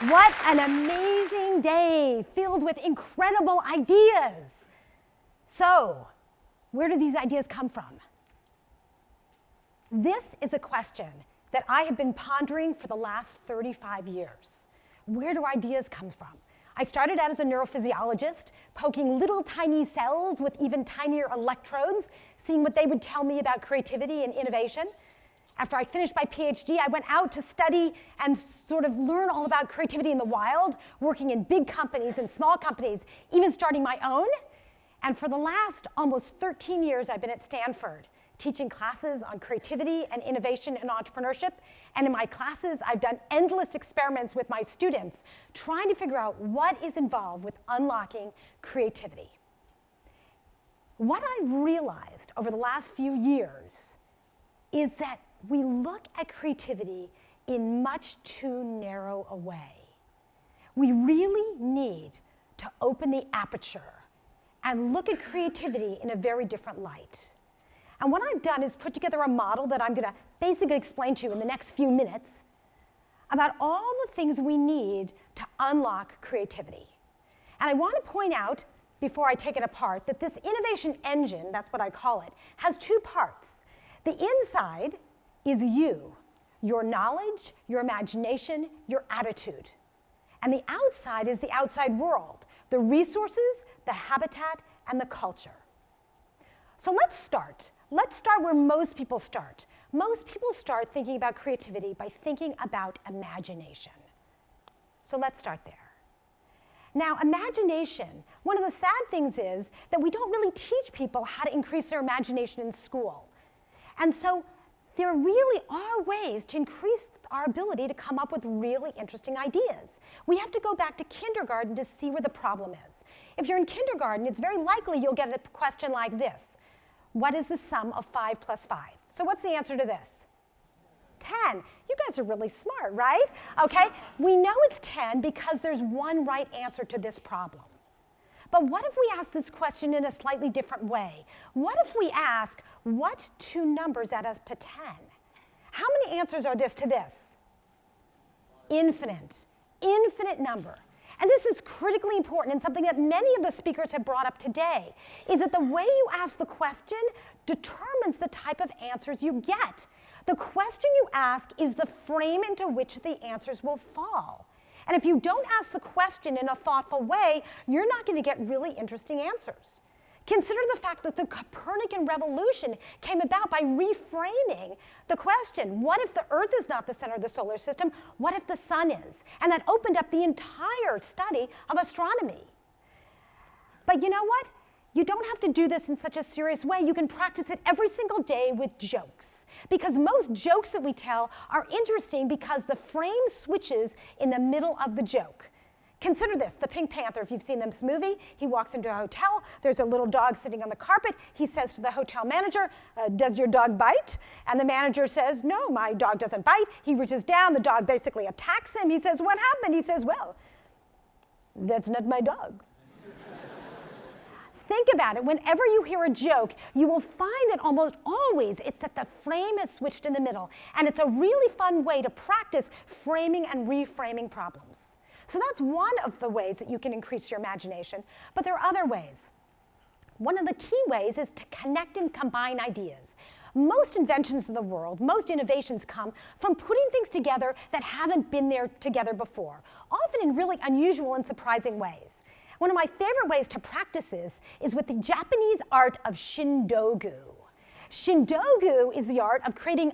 What an amazing day filled with incredible ideas. So, where do these ideas come from? This is a question that I have been pondering for the last 35 years. Where do ideas come from? I started out as a neurophysiologist, poking little tiny cells with even tinier electrodes, seeing what they would tell me about creativity and innovation. After I finished my PhD, I went out to study and sort of learn all about creativity in the wild, working in big companies and small companies, even starting my own. And for the last almost 13 years, I've been at Stanford, teaching classes on creativity and innovation and entrepreneurship. And in my classes, I've done endless experiments with my students, trying to figure out what is involved with unlocking creativity. What I've realized over the last few years is that we look at creativity in much too narrow a way. We really need to open the aperture and look at creativity in a very different light. And what I've done is put together a model that I'm going to basically explain to you in the next few minutes about all the things we need to unlock creativity. And I want to point out, before I take it apart, that this innovation engine, that's what I call it, has two parts. The inside is you, your knowledge, your imagination, your attitude. And the outside is the outside world, the resources, the habitat, and the culture. So let's start. Let's start where most people start. Most people start thinking about creativity by thinking about imagination. So let's start there. Now, imagination, one of the sad things is that we don't really teach people how to increase their imagination in school. And so there really are ways to increase our ability to come up with really interesting ideas. We have to go back to kindergarten to see where the problem is. If you're in kindergarten, it's very likely you'll get a question like this. What is the sum of 5 plus 5? So what's the answer to this? 10. You guys are really smart, right? Okay, we know it's 10 because there's one right answer to this problem. But what if we ask this question in a slightly different way? What if we ask, what two numbers add up to 10? How many answers are this to this? Infinite. Infinite number. And this is critically important and something that many of the speakers have brought up today, is that the way you ask the question determines the type of answers you get. The question you ask is the frame into which the answers will fall. And if you don't ask the question in a thoughtful way, you're not going to get really interesting answers. Consider the fact that the Copernican revolution came about by reframing the question, what if the Earth is not the center of the solar system? What if the sun is? And that opened up the entire study of astronomy. But you know what? You don't have to do this in such a serious way. You can practice it every single day with jokes. Because most jokes that we tell are interesting because the frame switches in the middle of the joke. Consider this, the Pink Panther, if you've seen this movie, he walks into a hotel, there's a little dog sitting on the carpet, he says to the hotel manager, does your dog bite? And the manager says, no, my dog doesn't bite. He reaches down, the dog basically attacks him. He says, what happened? He says, well, that's not my dog. Think about it. Whenever you hear a joke, you will find that almost always it's that the frame is switched in the middle. And it's a really fun way to practice framing and reframing problems. So that's one of the ways that you can increase your imagination. But there are other ways. One of the key ways is to connect and combine ideas. Most inventions in the world, most innovations come from putting things together that haven't been there together before, often in really unusual and surprising ways. One of my favorite ways to practice this is with the Japanese art of shindogu. Shindogu is the art of creating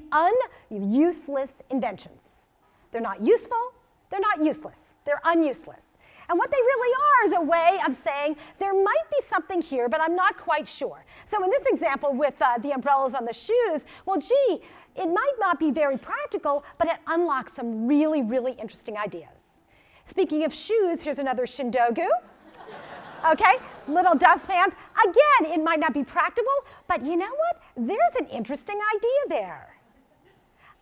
useless inventions. They're not useful, they're not useless, they're unuseless. And what they really are is a way of saying, there might be something here, but I'm not quite sure. So in this example with the umbrellas on the shoes, well, gee, it might not be very practical, but it unlocks some really, really interesting ideas. Speaking of shoes, here's another shindogu. Okay, little dustpans. Again, it might not be practical, but you know what? There's an interesting idea there.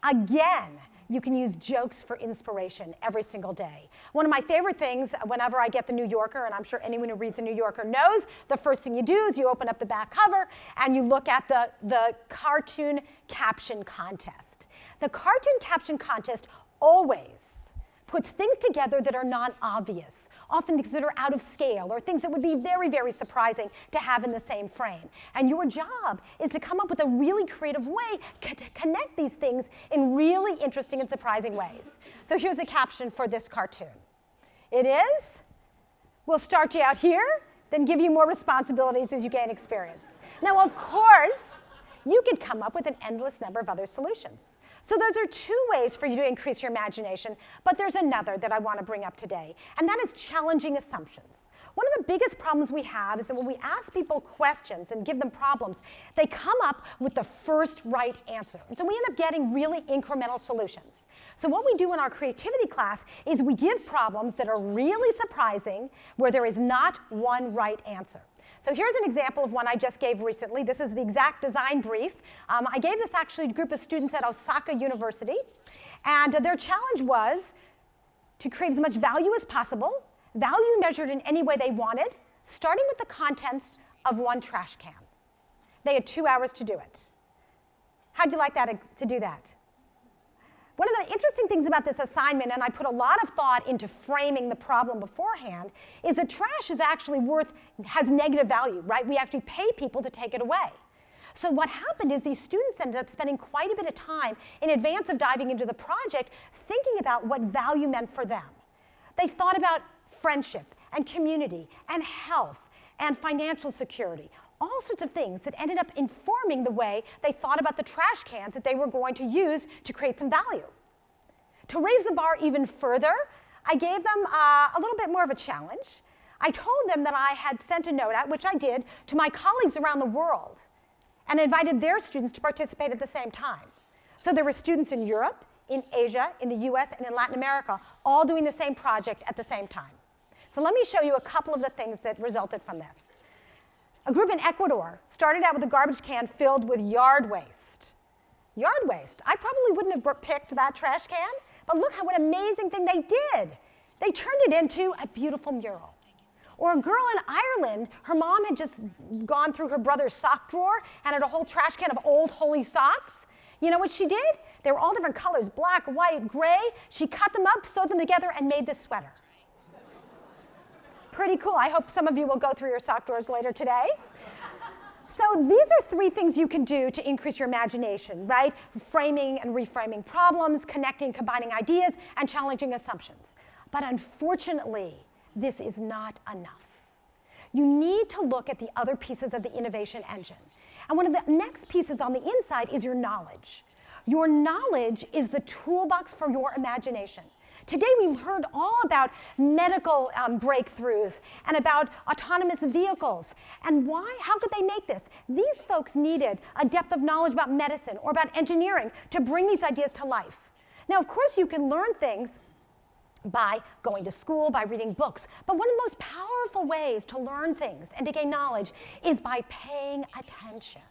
Again, you can use jokes for inspiration every single day. One of my favorite things, whenever I get the New Yorker, and I'm sure anyone who reads the New Yorker knows, the first thing you do is you open up the back cover and you look at the cartoon caption contest. The cartoon caption contest always puts things together that are not obvious, often things that are out of scale or things that would be very, very surprising to have in the same frame. And your job is to come up with a really creative way to connect these things in really interesting and surprising ways. So here's the caption for this cartoon. It is, we'll start you out here, then give you more responsibilities as you gain experience. Now, of course, you could come up with an endless number of other solutions. So those are two ways for you to increase your imagination, but there's another that I want to bring up today, and that is challenging assumptions. One of the biggest problems we have is that when we ask people questions and give them problems, they come up with the first right answer. And so we end up getting really incremental solutions. So what we do in our creativity class is we give problems that are really surprising where there is not one right answer. So here's an example of one I just gave recently. This is the exact design brief. I gave this actually to a group of students at Osaka University. And their challenge was to create as much value as possible, value measured in any way they wanted, starting with the contents of one trash can. They had 2 hours to do it. How'd you like that to do that? One of the interesting things about this assignment, and I put a lot of thought into framing the problem beforehand, is that trash is actually has negative value, right? We actually pay people to take it away. So what happened is these students ended up spending quite a bit of time in advance of diving into the project thinking about what value meant for them. They thought about friendship and community and health and financial security, all sorts of things that ended up informing the way they thought about the trash cans that they were going to use to create some value. To raise the bar even further, I gave them a little bit more of a challenge. I told them that I had sent a note out, which I did, to my colleagues around the world and invited their students to participate at the same time. So there were students in Europe, in Asia, in the US, and in Latin America, all doing the same project at the same time. So let me show you a couple of the things that resulted from this. A group in Ecuador started out with a garbage can filled with yard waste. Yard waste. I probably wouldn't have picked that trash can, but look what an amazing thing they did. They turned it into a beautiful mural. Or a girl in Ireland, her mom had just gone through her brother's sock drawer and had a whole trash can of old holy socks. You know what she did? They were all different colors, black, white, gray. She cut them up, sewed them together, and made this sweater. Pretty cool. I hope some of you will go through your sock drawers later today. So these are 3 things you can do to increase your imagination, right? Framing and reframing problems, connecting, combining ideas, and challenging assumptions. But unfortunately, this is not enough. You need to look at the other pieces of the innovation engine. And one of the next pieces on the inside is your knowledge. Your knowledge is the toolbox for your imagination. Today we heard all about medical breakthroughs and about autonomous vehicles. And why? How could they make this? These folks needed a depth of knowledge about medicine or about engineering to bring these ideas to life. Now, of course, you can learn things by going to school, by reading books. But one of the most powerful ways to learn things and to gain knowledge is by paying attention.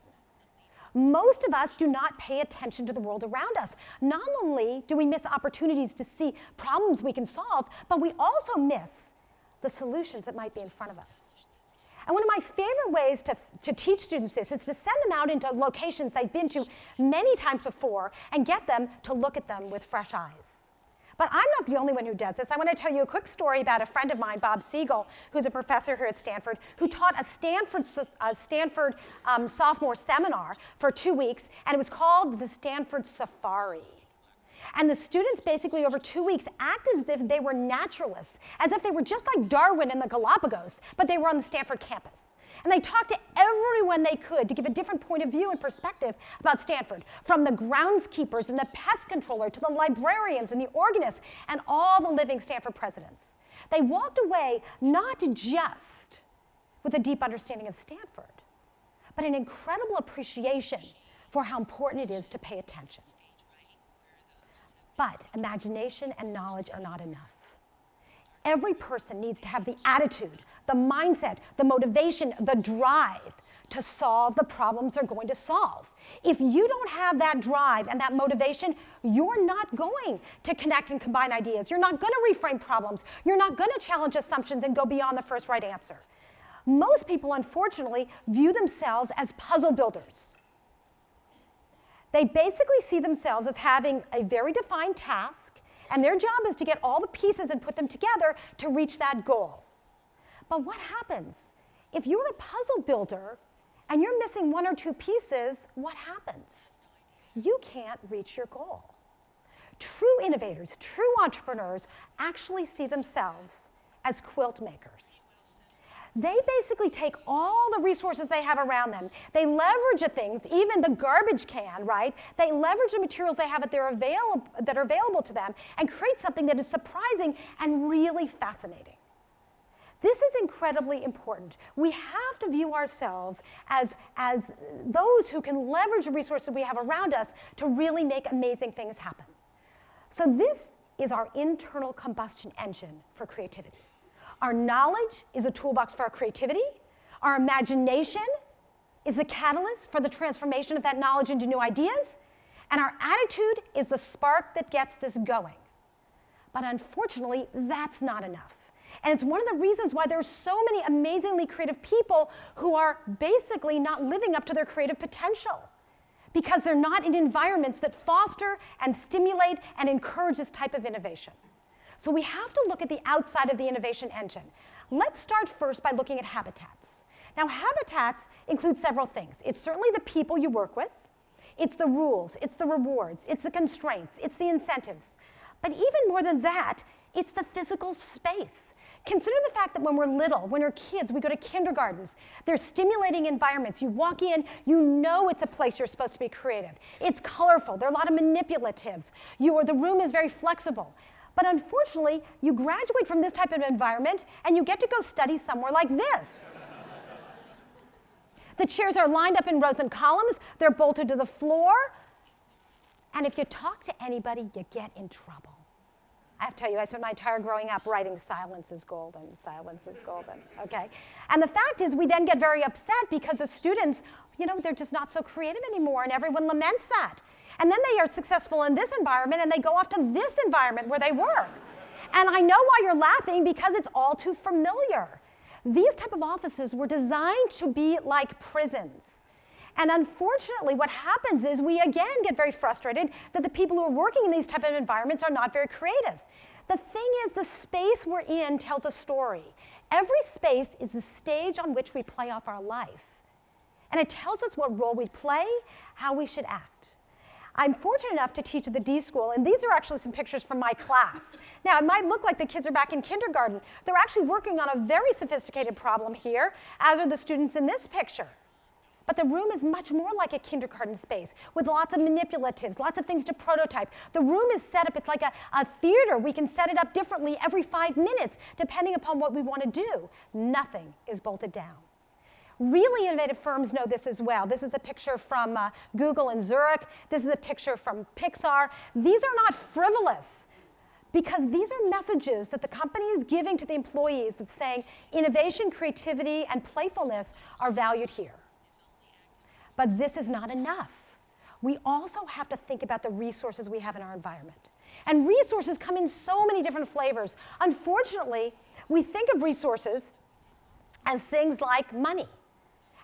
Most of us do not pay attention to the world around us. Not only do we miss opportunities to see problems we can solve, but we also miss the solutions that might be in front of us. And one of my favorite ways to teach students this is to send them out into locations they've been to many times before and get them to look at them with fresh eyes. But I'm not the only one who does this. I want to tell you a quick story about a friend of mine, Bob Seelig, who's a professor here at Stanford, who taught a Stanford sophomore seminar for 2 weeks, and it was called the Stanford Safari. And the students basically over 2 weeks acted as if they were naturalists, as if they were just like Darwin and the Galapagos, but they were on the Stanford campus. And they talked to everyone they could to give a different point of view and perspective about Stanford, from the groundskeepers and the pest controller to the librarians and the organists and all the living Stanford presidents. They walked away not just with a deep understanding of Stanford, but an incredible appreciation for how important it is to pay attention. But imagination and knowledge are not enough. Every person needs to have the attitude, the mindset, the motivation, the drive to solve the problems they're going to solve. If you don't have that drive and that motivation, you're not going to connect and combine ideas. You're not going to reframe problems. You're not going to challenge assumptions and go beyond the first right answer. Most people, unfortunately, view themselves as puzzle builders. They basically see themselves as having a very defined task And their job is to get all the pieces and put them together to reach that goal. But what happens? If you're a puzzle builder and you're missing one or two pieces, what happens? You can't reach your goal. True innovators, true entrepreneurs actually see themselves as quilt makers. They basically take all the resources they have around them. They leverage the things, even the garbage can, right? They leverage the materials they have that are available to them and create something that is surprising and really fascinating. This is incredibly important. We have to view ourselves as those who can leverage the resources we have around us to really make amazing things happen. So this is our internal combustion engine for creativity. Our knowledge is a toolbox for our creativity. Our imagination is the catalyst for the transformation of that knowledge into new ideas. And our attitude is the spark that gets this going. But unfortunately, that's not enough. And it's one of the reasons why there are so many amazingly creative people who are basically not living up to their creative potential, because they're not in environments that foster and stimulate and encourage this type of innovation. So we have to look at the outside of the innovation engine. Let's start first by looking at habitats. Now, habitats include several things. It's certainly the people you work with. It's the rules. It's the rewards. It's the constraints. It's the incentives. But even more than that, it's the physical space. Consider the fact that when we're little, when we're kids, we go to kindergartens. They're stimulating environments. You walk in, you know it's a place you're supposed to be creative. It's colorful. There are a lot of manipulatives. The room is very flexible. But unfortunately, you graduate from this type of environment, and you get to go study somewhere like this. The chairs are lined up in rows and columns. They're bolted to the floor. And if you talk to anybody, you get in trouble. I have to tell you, I spent my entire growing up writing silence is golden, okay? And the fact is, we then get very upset because the students, they're just not so creative anymore, and everyone laments that. And then they are successful in this environment, and they go off to this environment where they work. And I know why you're laughing, because it's all too familiar. These type of offices were designed to be like prisons. And unfortunately, what happens is we again get very frustrated that the people who are working in these type of environments are not very creative. The thing is, the space we're in tells a story. Every space is the stage on which we play off our life. And it tells us what role we play, how we should act. I'm fortunate enough to teach at the D School, and these are actually some pictures from my class. Now, it might look like the kids are back in kindergarten. They're actually working on a very sophisticated problem here, as are the students in this picture. But the room is much more like a kindergarten space, with lots of manipulatives, lots of things to prototype. The room is set up, it's like a theater. We can set it up differently every 5 minutes, depending upon what we want to do. Nothing is bolted down. Really innovative firms know this as well. This is a picture from Google in Zurich. This is a picture from Pixar. These are not frivolous, because these are messages that the company is giving to the employees that's saying innovation, creativity, and playfulness are valued here. But this is not enough. We also have to think about the resources we have in our environment. And resources come in so many different flavors. Unfortunately, we think of resources as things like money.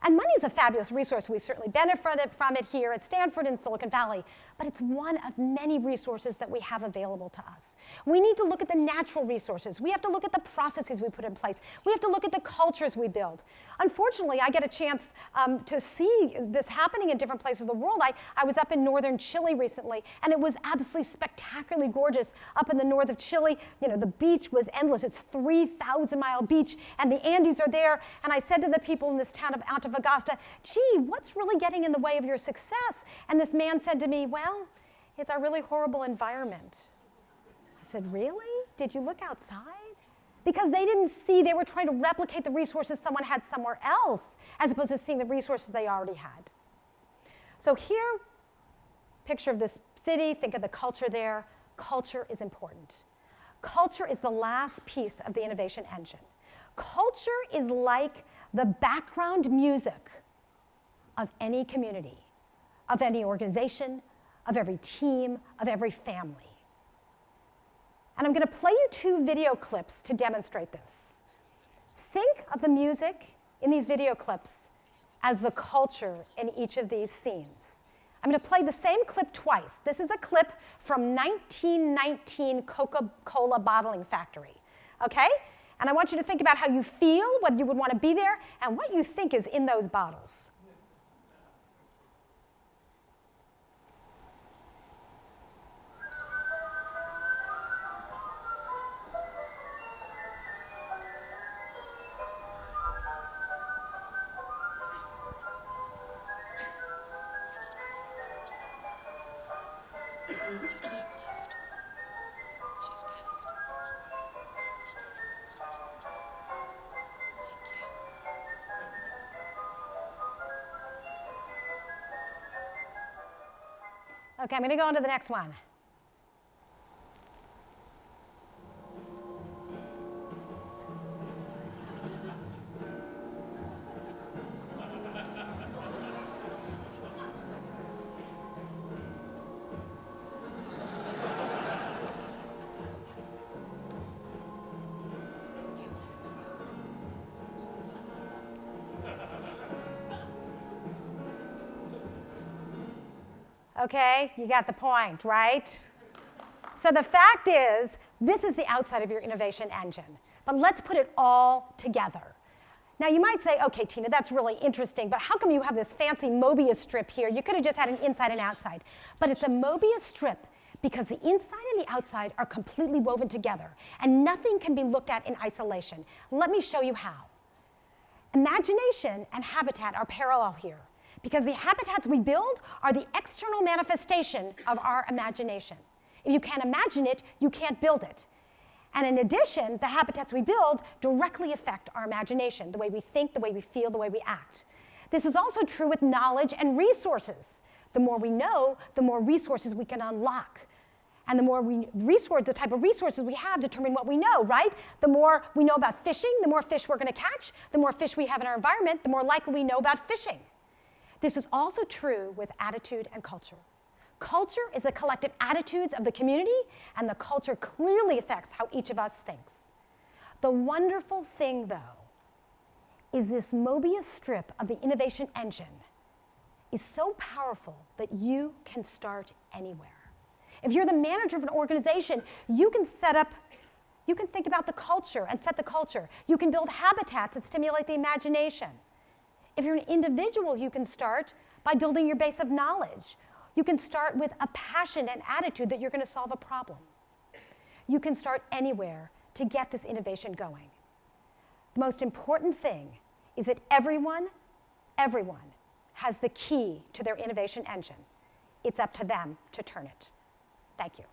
And money is a fabulous resource. We certainly benefit from it here at Stanford and Silicon Valley, but it's one of many resources that we have available to us. We need to look at the natural resources. We have to look at the processes we put in place. We have to look at the cultures we build. Unfortunately, I get a chance to see this happening in different places of the world. I was up in northern Chile recently, and it was absolutely spectacularly gorgeous up in the north of Chile. The beach was endless. It's a 3,000-mile beach, and the Andes are there. And I said to the people in this town of Antofagasta, gee, what's really getting in the way of your success? And this man said to me, well, it's a really horrible environment. I said, really? Did you look outside? Because they didn't see, they were trying to replicate the resources someone had somewhere else, as opposed to seeing the resources they already had. So here, picture of this city, think of the culture there. Culture is important. Culture is the last piece of the innovation engine. Culture is like the background music of any community, of any organization, of every team, of every family. And I'm going to play you 2 video clips to demonstrate this. Think of the music in these video clips as the culture in each of these scenes. I'm going to play the same clip twice. This is a clip from 1919 Coca-Cola bottling factory, okay? And I want you to think about how you feel, whether you would want to be there, and what you think is in those bottles. Okay, I'm going to go on to the next one. Okay, you got the point, right? So the fact is, this is the outside of your innovation engine. But let's put it all together. Now you might say, okay, Tina, that's really interesting, but how come you have this fancy Mobius strip here? You could have just had an inside and outside. But it's a Mobius strip because the inside and the outside are completely woven together, and nothing can be looked at in isolation. Let me show you how. Imagination and habitat are parallel here, because the habitats we build are the external manifestation of our imagination. If you can't imagine it, you can't build it. And in addition, the habitats we build directly affect our imagination, the way we think, the way we feel, the way we act. This is also true with knowledge and resources. The more we know, the more resources we can unlock. And the more the type of resources we have determine what we know, right? The more we know about fishing, the more fish we're going to catch. The more fish we have in our environment, the more likely we know about fishing. This is also true with attitude and culture. Culture is the collective attitudes of the community, and the culture clearly affects how each of us thinks. The wonderful thing, though, is this Mobius strip of the innovation engine is so powerful that you can start anywhere. If you're the manager of an organization, you can think about the culture and set the culture. You can build habitats that stimulate the imagination. If you're an individual, you can start by building your base of knowledge. You can start with a passion and attitude that you're going to solve a problem. You can start anywhere to get this innovation going. The most important thing is that everyone has the key to their innovation engine. It's up to them to turn it. Thank you.